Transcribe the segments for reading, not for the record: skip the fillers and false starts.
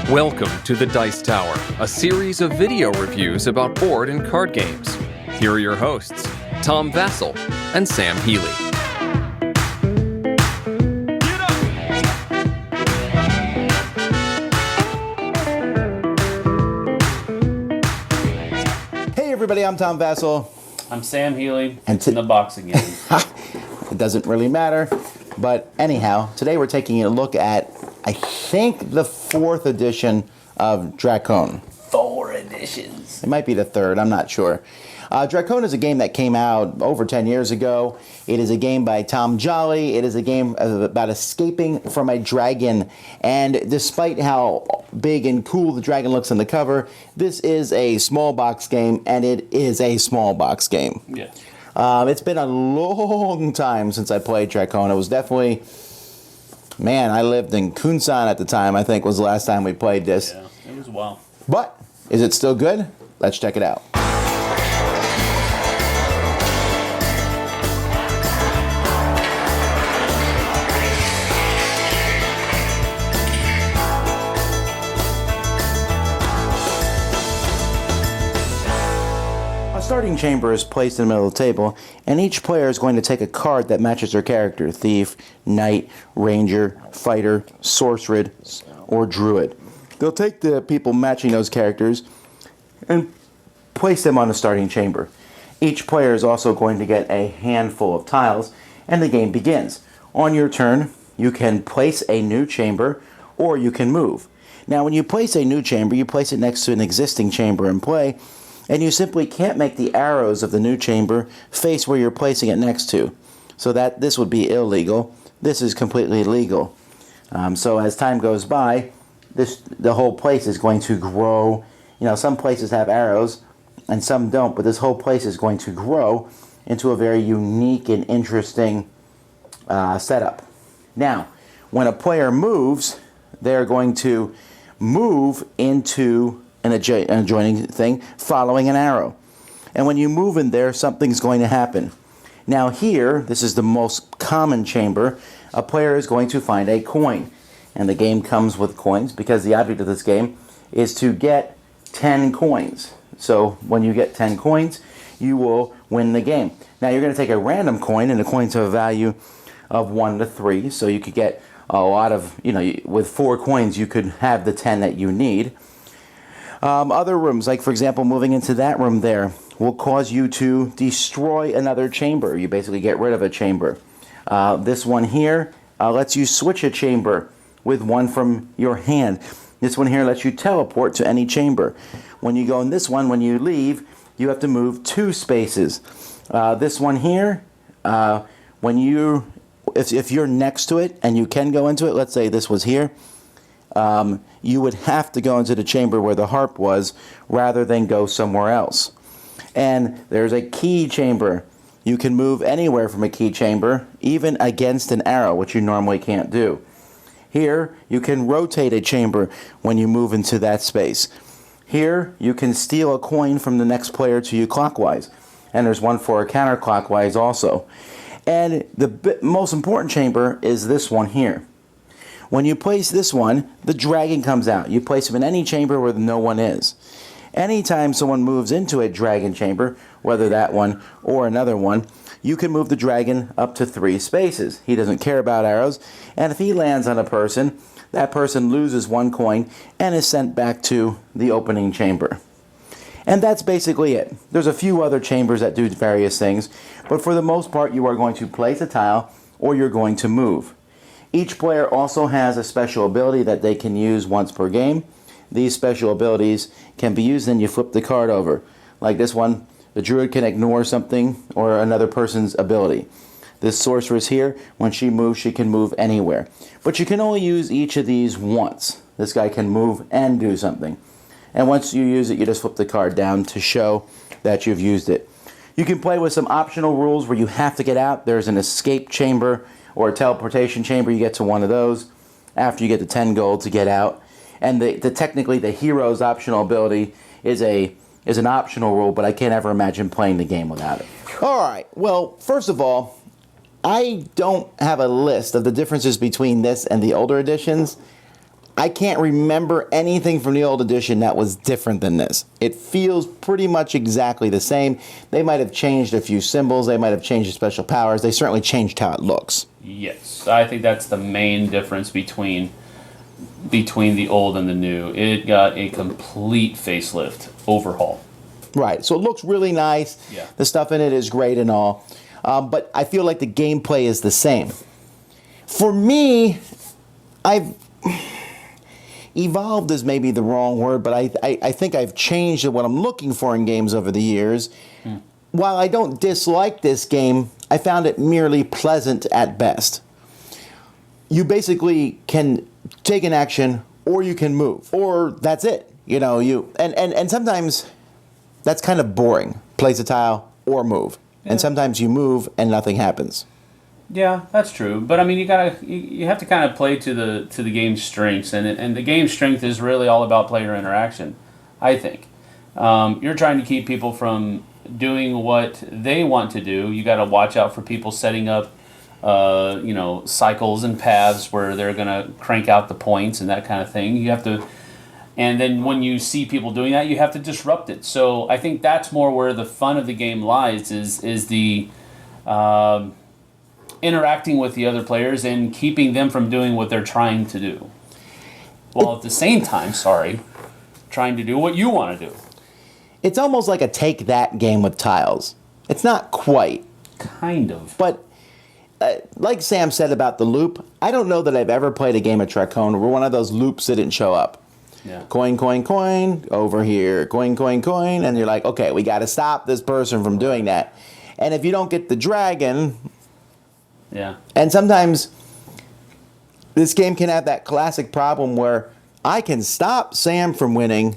Welcome to the Dice Tower, a series of video reviews about board and card games. Here are your hosts, Tom Vasel and Sam Healey. Hey everybody, I'm Tom Vasel. I'm Sam Healey. And It's in the box again. It doesn't really matter. But anyhow, today we're taking a look at, I think, the 4th edition of Drakon. 4 editions. It might be the 3rd, I'm not sure. Drakon is a game that came out over 10 years ago. It is a game by Tom Jolly. It is a game about escaping from a dragon. And despite how big and cool the dragon looks on the cover, this is a small box game, and it is a small box game. Yeah. It's been a long time since I played Drakon. It was definitely... Man, I lived in Kunsan at the time, I think was the last time we played this. Yeah, it was a while. But, is it still good? Let's check it out. A starting chamber is placed in the middle of the table, and each player is going to take a card that matches their character: thief, knight, ranger, fighter, sorceress, or druid. They'll take the people matching those characters and place them on the starting chamber. Each player is also going to get a handful of tiles, and the game begins. On your turn, you can place a new chamber, or you can move. Now, when you place a new chamber, you place it next to an existing chamber in play, and you simply can't make the arrows of the new chamber face where you're placing it next to. So that this would be illegal. This is completely legal. So as time goes by, the whole place is going to grow. You know, some places have arrows and some don't, but this whole place is going to grow into a very unique and interesting setup. Now, when a player moves, they're going to move into an adjoining thing following an arrow. And when you move in there, something's going to happen. Now here, this is the most common chamber, a player is going to find a coin. And the game comes with coins because the object of this game is to get 10 coins. So when you get 10 coins, you will win the game. Now you're going to take a random coin, and the coins have a value of 1 to 3. So you could get a lot of, with 4 coins, you could have the 10 that you need. Other rooms, like for example, moving into that room there, will cause you to destroy another chamber. You basically get rid of a chamber. This one here lets you switch a chamber with one from your hand. This one here lets you teleport to any chamber. When you go in this one, when you leave, you have to move 2 spaces. This one here, if you're next to it and you can go into it, let's say this was here, you would have to go into the chamber where the harp was rather than go somewhere else. And there's a key chamber. You can move anywhere from a key chamber, even against an arrow, which you normally can't do. Here, you can rotate a chamber when you move into that space. Here, you can steal a coin from the next player to you clockwise. And there's one for a counterclockwise also. And the most important chamber is this one here. When you place this one, the dragon comes out. You place him in any chamber where no one is. Anytime someone moves into a dragon chamber, whether that one or another one, you can move the dragon up to 3 spaces. He doesn't care about arrows, and if he lands on a person, that person loses 1 coin and is sent back to the opening chamber. And that's basically it. There's a few other chambers that do various things, but for the most part, you are going to place a tile or you're going to move. Each player also has a special ability that they can use once per game. These special abilities can be used and you flip the card over. Like this one, the druid can ignore something or another person's ability. This sorceress here, when she moves, she can move anywhere. But you can only use each of these once. This guy can move and do something. And once you use it, you just flip the card down to show that you've used it. You can play with some optional rules where you have to get out. There's an escape chamber or a teleportation chamber. You get to one of those after you get the 10 gold to get out. And technically the hero's optional ability is an optional rule, but I can't ever imagine playing the game without it. All right, well, first of all, I don't have a list of the differences between this and the older editions. I can't remember anything from the old edition that was different than this. It feels pretty much exactly the same. They might have changed a few symbols. They might have changed the special powers. They certainly changed how it looks. Yes, I think that's the main difference between the old and the new. It got a complete facelift, overhaul. Right, so it looks really nice. Yeah. The stuff in it is great and all. But I feel like the gameplay is the same. For me, I've... Evolved is maybe the wrong word, but I think I've changed what I'm looking for in games over the years. While I don't dislike this game, I found it merely pleasant at best. You basically can take an action, or you can move, or that's it. You know, and sometimes that's kind of boring. Place a tile or move, and sometimes you move and nothing happens. Yeah, that's true. But I mean, you have to kind of play to the game's strengths, and the game's strength is really all about player interaction. I think you're trying to keep people from doing what they want to do. You got to watch out for people setting up, cycles and paths where they're going to crank out the points and that kind of thing. You have to, and then when you see people doing that, you have to disrupt it. So I think that's more where the fun of the game lies. Is the interacting with the other players and keeping them from doing what they're trying to do. While at the same time, trying to do what you want to do. It's almost like a take that game with tiles. It's not quite. Kind of. But like Sam said about the loop, I don't know that I've ever played a game of Drakon where one of those loops didn't show up. Yeah. Coin, coin, coin, over here. Coin, coin, coin. And you're like, okay, we got to stop this person from doing that. And if you don't get the dragon... Yeah. And sometimes this game can have that classic problem where I can stop Sam from winning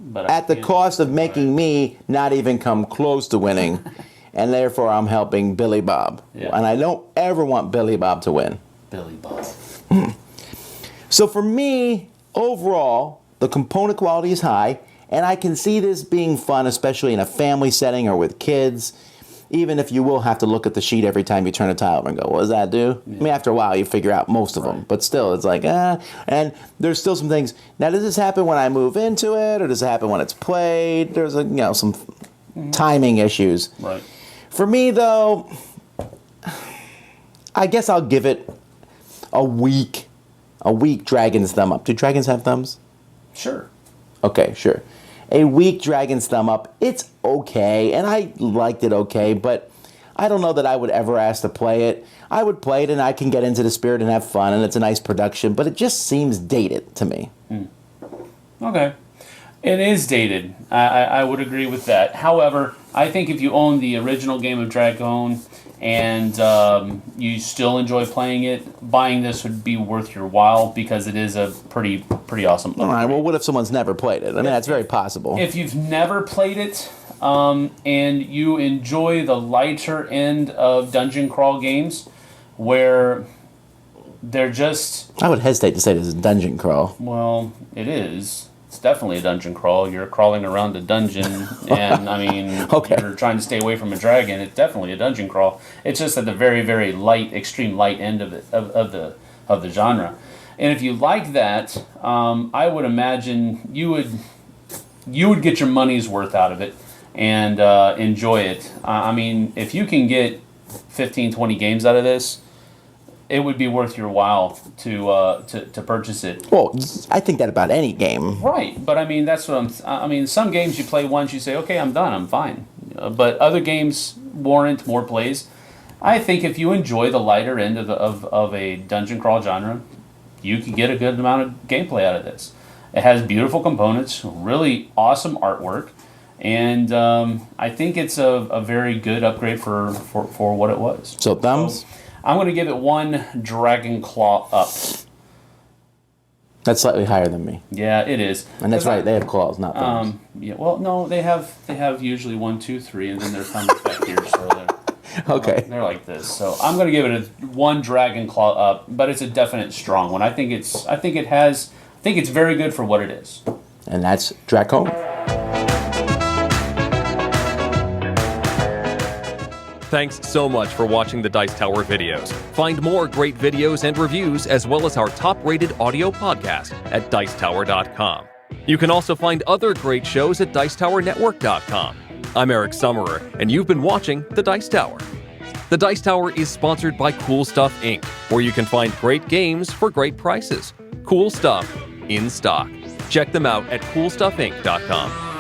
But at the cost of making me not even come close to winning. And therefore I'm helping Billy Bob. Yeah. And I don't ever want Billy Bob to win. Billy Bob. So for me, overall, the component quality is high. And I can see this being fun, especially in a family setting or with kids. Even if you will have to look at the sheet every time you turn a tile over and go, what does that do? Yeah. I mean, after a while, you figure out most of them. But still, it's like, And there's still some things. Now, does this happen when I move into it? Or does it happen when it's played? There's, some timing issues. Right. For me, though, I guess I'll give it a week dragon's thumb up. Do dragons have thumbs? Sure. Okay, sure. A weak dragon's thumb up. It's okay, and I liked it okay, but I don't know that I would ever ask to play it. I would play it, and I can get into the spirit and have fun, and it's a nice production, but it just seems dated to me. Okay. It is dated. I would agree with that. However, I think if you own the original game of Drakon and you still enjoy playing it, buying this would be worth your while because it is a pretty awesome. All right, well, what if someone's never played it? I mean, that's very possible. If you've never played it and you enjoy the lighter end of dungeon crawl games where they're just... I would hesitate to say this is a dungeon crawl. Well, it is. It's definitely a dungeon crawl. You're crawling around a dungeon, and I mean, you're trying to stay away from a dragon. It's definitely a dungeon crawl. It's just at the very, very light, extreme light end of it, of the genre. And if you like that, I would imagine you would get your money's worth out of it and enjoy it. I mean, if you can get 15, 20 games out of this, it would be worth your while to purchase it. Well, I think that about any game. Right, but I mean that's what I mean, some games you play once, you say, okay, I'm done, I'm fine. But other games warrant more plays. I think if you enjoy the lighter end of a dungeon crawl genre, you can get a good amount of gameplay out of this. It has beautiful components, really awesome artwork, and I think it's a very good upgrade for what it was. So thumbs. So, I'm going to give it one Dragon Claw up. That's slightly higher than me. Yeah, it is. And that's right, they have claws, not thumbs. Yeah, well, no, they have usually 1, 2, 3, and then their thumbs back here, so okay. They're like this. So I'm going to give it one Dragon Claw up, but it's a definite strong one. I think it's very good for what it is. And that's Drakon. Thanks so much for watching the Dice Tower videos. Find more great videos and reviews, as well as our top-rated audio podcast at Dicetower.com. You can also find other great shows at Dicetowernetwork.com. I'm Eric Summerer, and you've been watching The Dice Tower. The Dice Tower is sponsored by Cool Stuff Inc., where you can find great games for great prices. Cool stuff in stock. Check them out at CoolStuffInc.com.